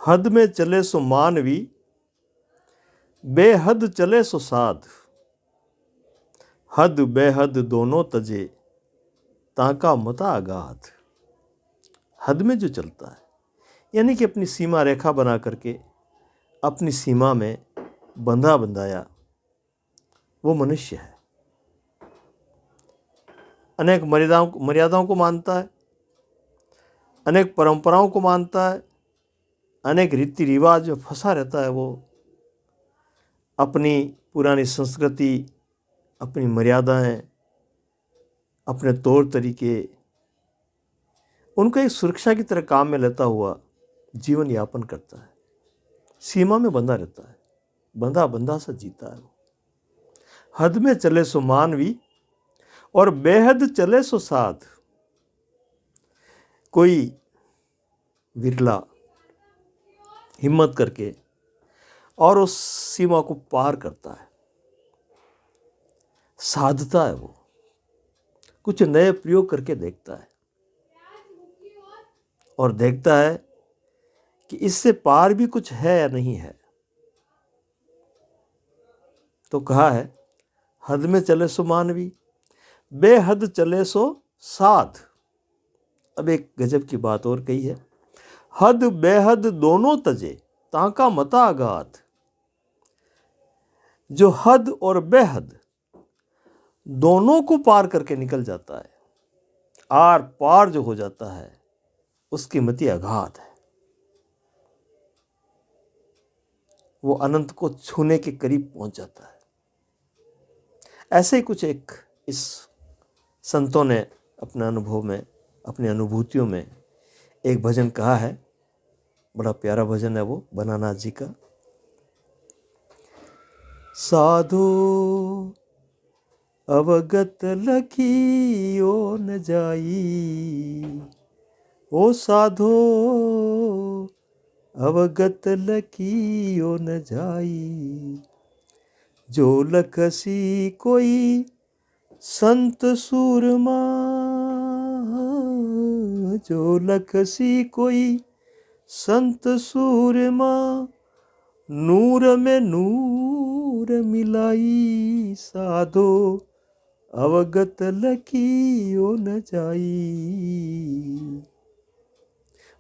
हद में चले सो मानवी, बेहद चले सो साध। हद बेहद दोनों तजे, ताका मता अगाध। हद में जो चलता है यानी कि अपनी सीमा रेखा बना करके अपनी सीमा में बंधा बंधाया, वो मनुष्य है। अनेक मर्यादाओं को मानता है, अनेक परंपराओं को मानता है, अनेक रीति रिवाज में फंसा रहता है। वो अपनी पुरानी संस्कृति, अपनी मर्यादाएं, अपने तौर तरीके, उनको एक सुरक्षा की तरह काम में लेता हुआ जीवन यापन करता है। सीमा में बंधा रहता है, बंधा बंधा सा जीता है वो। हद में चले सो मानवी और बेहद चले सो साध। कोई विरला हिम्मत करके और उस सीमा को पार करता है, साधता है। वो कुछ नए प्रयोग करके देखता है और देखता है कि इससे पार भी कुछ है या नहीं है। तो कहा है हद में चले सो मानवी, बेहद चले सो साध। अब एक गजब की बात और कही है, हद बेहद दोनों तजे, ताका मता अगाध। जो हद और बेहद दोनों को पार करके निकल जाता है, आर पार जो हो जाता है, उसकी मति अगाध है। वो अनंत को छूने के करीब पहुंच जाता है। ऐसे ही कुछ एक इस संतों ने अपने अनुभव में, अपनी अनुभूतियों में एक भजन कहा है। बड़ा प्यारा भजन है वो, बनानाथ जी का। साधो अवगत लखियो न जाई, ओ साधो अवगत लखियो न जाई। जो लखसी कोई संत सूरमा, जो लखसी कोई संत सूरमा। नूर में नूर मिलाई, साधो अवगत लखियो न जाई।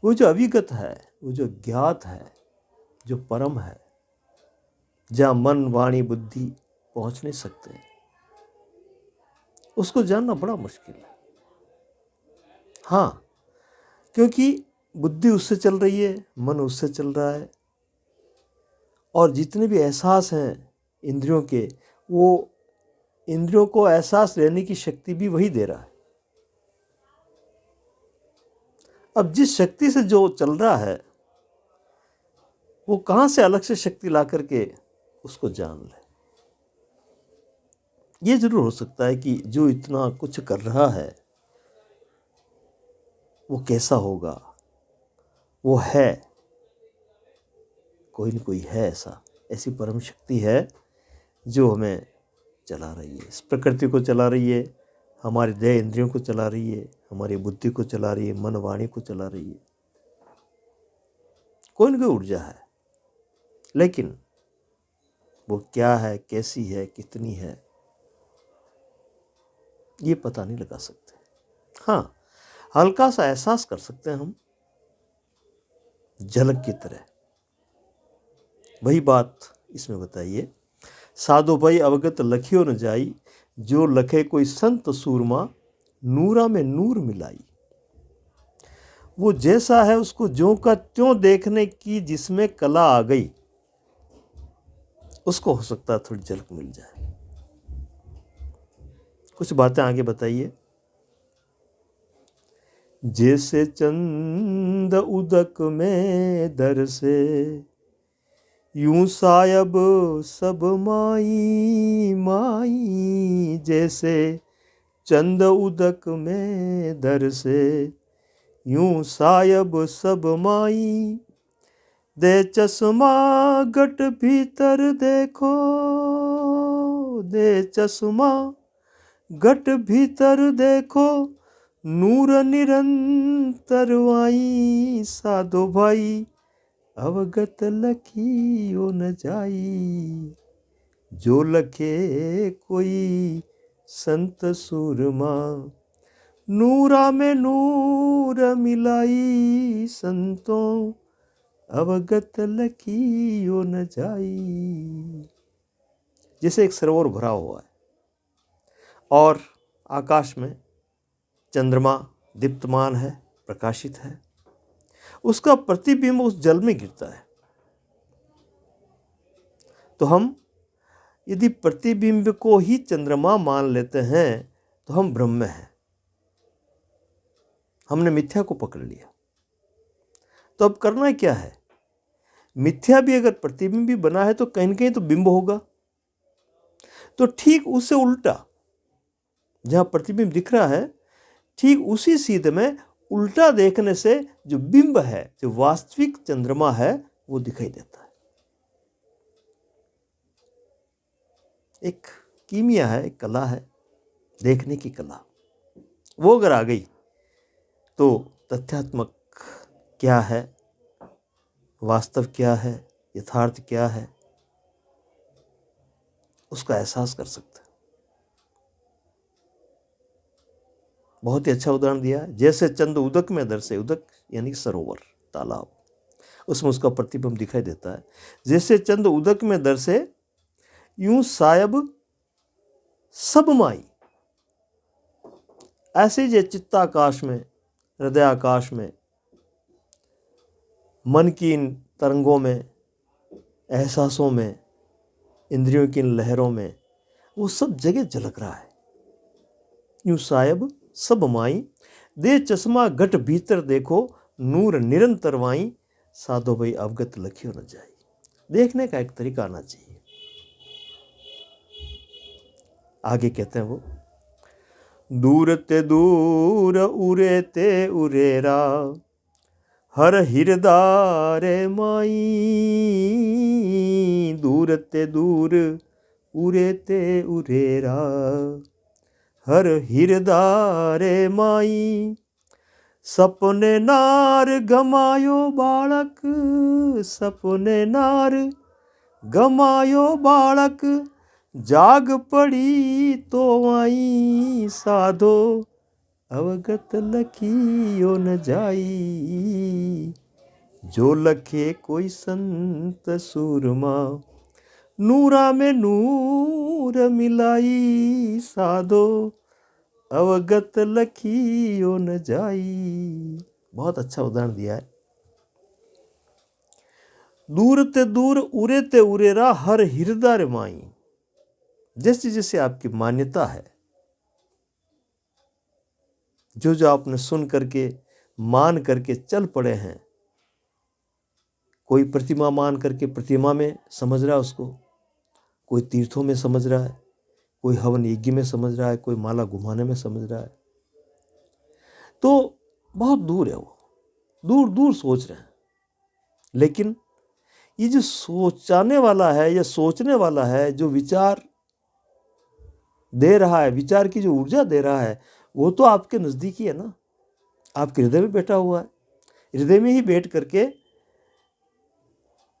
वो जो अविगत है, वो जो ज्ञात है, जो परम है, जहाँ मन वाणी बुद्धि पहुँच नहीं सकते, उसको जानना बड़ा मुश्किल है। हाँ, क्योंकि बुद्धि उससे चल रही है, मन उससे चल रहा है, और जितने भी एहसास हैं इंद्रियों के, वो इंद्रियों को एहसास लेने की शक्ति भी वही दे रहा है। अब जिस शक्ति से जो चल रहा है, वो कहाँ से अलग से शक्ति ला करके उसको जान ले। ये जरूर हो सकता है कि जो इतना कुछ कर रहा है वो कैसा होगा, वो है, कोई न कोई है, ऐसी परम शक्ति है जो हमें चला रही है, इस प्रकृति को चला रही है, हमारे देह इंद्रियों को चला रही है, हमारी बुद्धि को चला रही है, मन वाणी को चला रही है। कोई न कोई ऊर्जा है, लेकिन वो क्या है, कैसी है, कितनी है, ये पता नहीं लगा सकते। हाँ, हल्का सा एहसास कर सकते हैं हम, झलक की तरह। वही बात इसमें बताइए, साधो भाई अवगत लखियो न जाई। जो लखे कोई संत सूरमा, नूरा में नूर मिलाई। वो जैसा है उसको ज्यों का त्यों देखने की जिसमें कला आ गई, उसको हो सकता है थोड़ी झलक मिल जाए। कुछ बातें आगे बताइए। जैसे चंद उदक में दर से, यूं सायब सब माई माई। जैसे चंद उदक में दर से, यूं सायब सब माई। दे चश्मा गट भीतर देखो, दे चश्मा गट भीतर देखो। नूर निरंतर वाई, साधो भाई अवगत लखियो न जाई, जो लखे कोई संत सूरमा, नूरा में नूर मिलाई, संतों अवगत लखियो न जाई। जैसे एक सरोवर भरा हुआ है और आकाश में चंद्रमा दीप्तमान है, प्रकाशित है, उसका प्रतिबिंब उस जल में गिरता है। तो हम यदि प्रतिबिंब को ही चंद्रमा मान लेते हैं तो हम भ्रम में हैं, हमने मिथ्या को पकड़ लिया। तो अब करना क्या है? मिथ्या भी अगर प्रतिबिंब भी बना है तो कहीं न कहीं तो बिंब होगा। तो ठीक उससे उल्टा, जहां प्रतिबिंब दिख रहा है, ठीक उसी सीधे में उल्टा देखने से जो बिंब है, जो वास्तविक चंद्रमा है, वो दिखाई देता है। एक कीमिया है, एक कला है, देखने की कला। वो अगर आ गई तो तथ्यात्मक क्या है, वास्तव क्या है, यथार्थ क्या है, उसका एहसास कर सकते हैं। बहुत ही अच्छा उदाहरण दिया है। जैसे चंद उदक में दर्शे, उदक यानी सरोवर, तालाब, उसमें उसका प्रतिबिंब दिखाई देता है। जैसे चंद उदक में दर्शे, यूं सायब सब माई। ऐसे जो चित्ताकाश में, हृदयाकाश में, मन की इन तरंगों में, एहसासों में, इंद्रियों की इन लहरों में, वो सब जगह झलक रहा है। यूं सायब सब माई, दे चश्मा घट भीतर देखो, नूर निरंतर वाई, साधो भाई अवगत लखियो न जाई। देखने का एक तरीका आना चाहिए। आगे कहते हैं वो, दूर ते दूर उरे ते उरेरा, हर हिरदारे माई, दूर ते दूर उरे ते उरेरा, हर हिरदारे माई, सपने नार गमायो बालक, सपने नार गमायो बालक, जाग पड़ी तो आई, साधो अवगत लखियो न जाई, जो लखे कोई संत सूरमा, नूरा में नूर मिलाई, साधो अवगत लखियो न जाई। बहुत अच्छा उदाहरण दिया है। दूर ते दूर उरे ते उरेरा, हर हृदय माई। जैसे जैसे आपकी मान्यता है, जो जो आपने सुन करके, मान करके चल पड़े हैं, कोई प्रतिमा मान करके प्रतिमा में समझ रहा है उसको, कोई तीर्थों में समझ रहा है, कोई हवन यज्ञ में समझ रहा है, कोई माला घुमाने में समझ रहा है, तो बहुत दूर है वो, दूर दूर सोच रहे हैं। लेकिन ये जो सोचाने वाला है या सोचने वाला है, जो विचार दे रहा है, विचार की जो ऊर्जा दे रहा है, वो तो आपके नज़दीक ही है ना, आपके हृदय में बैठा हुआ है। हृदय में ही बैठ करके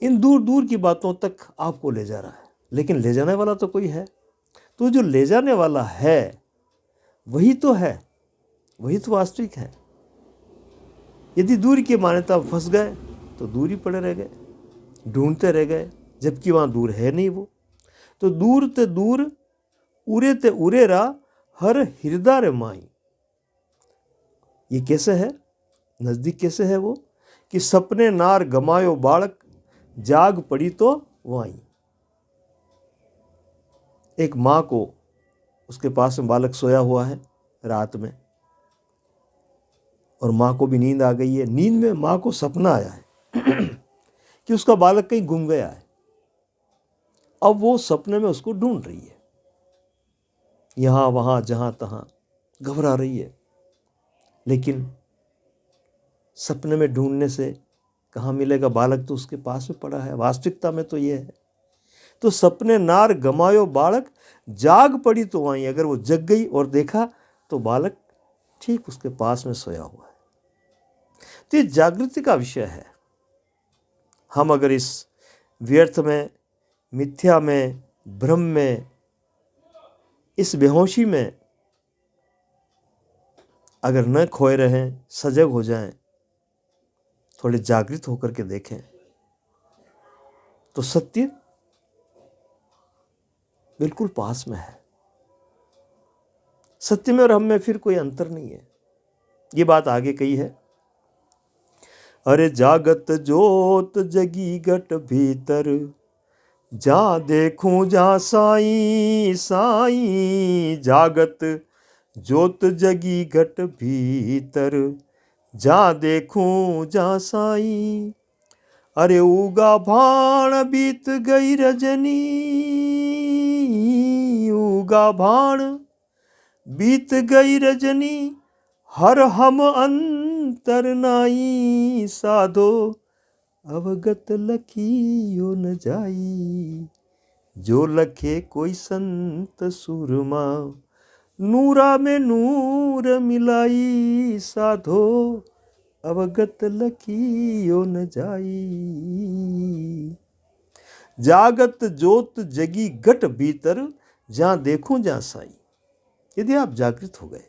इन दूर दूर की बातों तक आपको ले जा रहा है। लेकिन ले जाने वाला तो कोई है। तो जो ले जाने वाला है वही तो है, वही तो वास्तविक है। यदि दूर की मान्यता फंस गए तो दूर ही पड़े रह गए, ढूंढते रह गए, जबकि वहाँ दूर है नहीं वो। तो दूर ते दूर उरे ते उरेरा, हर हृदय रे माई। ये कैसे है? नज़दीक कैसे है वो? कि सपने नार गमायो बालक, जाग पड़ी तो वाई। एक माँ को, उसके पास में बालक सोया हुआ है रात में, और माँ को भी नींद आ गई है। नींद में माँ को सपना आया है कि उसका बालक कहीं गुम गया है। अब वो सपने में उसको ढूंढ रही है, यहाँ वहाँ जहाँ तहाँ घबरा रही है। लेकिन सपने में ढूंढने से कहाँ मिलेगा? बालक तो उसके पास में पड़ा है। वास्तविकता में तो ये है। तो सपने नार गमायो बालक, जाग पड़ी तो वहीं। अगर वो जग गई और देखा तो बालक ठीक उसके पास में सोया हुआ है। तो ये जागृति का विषय है। हम अगर इस व्यर्थ में, मिथ्या में, भ्रम में, इस बेहोशी में अगर न खोए रहें, सजग हो जाएं, थोड़े जागृत होकर के देखें, तो सत्य बिल्कुल पास में है। सत्य में और हम में फिर कोई अंतर नहीं है। ये बात आगे कही है, अरे जागत जोत जगी घट भीतर, जा देखूं जा साईं साईं। जागत जोत जगी घट भीतर, जा देखूं जा साईं। अरे उगा भाण बीत गई रजनी, उगा भाण बीत गई रजनी, हर हम अंतर नाई। साधो अवगत लखियो न जाई, जो लखे कोई संत सुरमा, नूरा में नूर मिलाई। साधो अवगत लखियो न जाई। जागत जोत जगी घट भीतर, जहां देखूं जहां साई। यदि आप जागृत हो गए,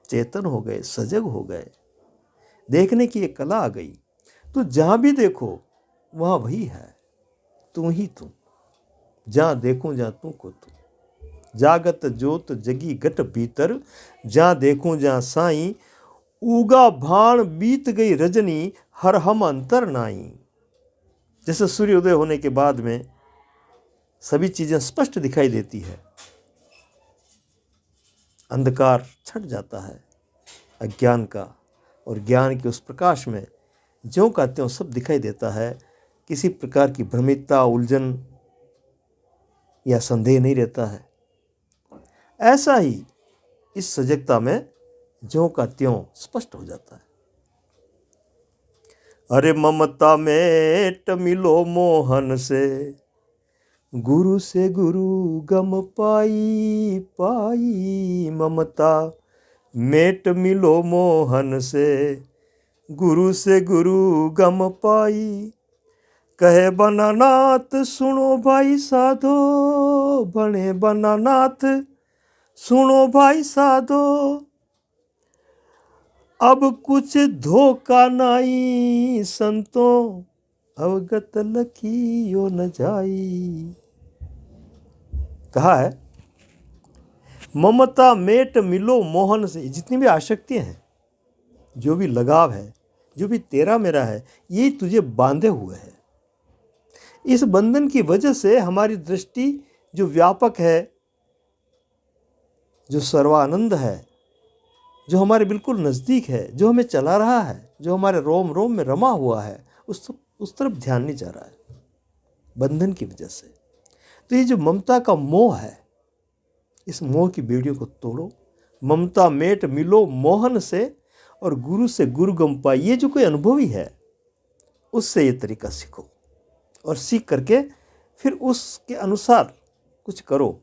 चेतन हो गए, सजग हो गए, देखने की एक कला आ गई, तो जहां भी देखो वहां वही है, तू ही तू। जहां देखूं जहां तू को तू। जागत जोत जगी घट भीतर, जहां देखूं जहां साईं। उगा भाण बीत गई रजनी, हर हम अंतर नाई। जैसे सूर्योदय होने के बाद में सभी चीजें स्पष्ट दिखाई देती है, अंधकार छट जाता है अज्ञान का, और ज्ञान के उस प्रकाश में ज्यों का त्यों सब दिखाई देता है। किसी प्रकार की भ्रमितता, उलझन या संदेह नहीं रहता है। ऐसा ही इस सजगता में ज्यों का त्यों स्पष्ट हो जाता है। अरे ममता मेट मिलो मोहन से, गुरु से गुरु गम पाई पाई। ममता मेट मिलो मोहन से, गुरु से गुरु गम पाई। कहे बनानाथ सुनो भाई साधो, बने बनानाथ सुनो भाई साधो। अब कुछ धोखा नाई, संतों अवगत लखियो न जाई। कहा है ममता मेट मिलो मोहन से। जितनी भी आसक्तियां हैं, जो भी लगाव है, जो भी तेरा मेरा है, ये तुझे बांधे हुए है। इस बंधन की वजह से हमारी दृष्टि जो व्यापक है, जो सर्वानंद है, जो हमारे बिल्कुल नज़दीक है, जो हमें चला रहा है, जो हमारे रोम रोम में रमा हुआ है, उस तरफ ध्यान नहीं जा रहा है, बंधन की वजह से। तो ये जो ममता का मोह है, इस मोह की बेड़ियों को तोड़ो। ममता मेट मिलो मोहन से, और गुरु से गुरु गम पाई। ये जो कोई अनुभवी है, उससे ये तरीका सीखो, और सीख करके फिर उसके अनुसार कुछ करो,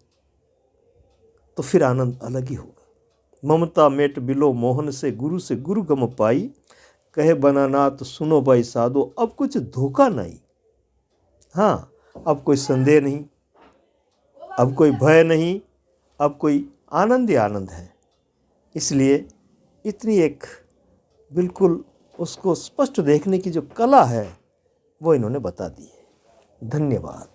तो फिर आनंद अलग ही होगा। ममता मेट मिलो मोहन से गुरु गम पाई। कहे बनानाथ सुनो भाई साधो, अब कुछ धोखा नहीं। हाँ, अब कोई संदेह नहीं, अब कोई भय नहीं, अब कोई आनंद ही आनंद है। इसलिए इतनी एक बिल्कुल उसको स्पष्ट देखने की जो कला है, वो इन्होंने बता दी है। धन्यवाद।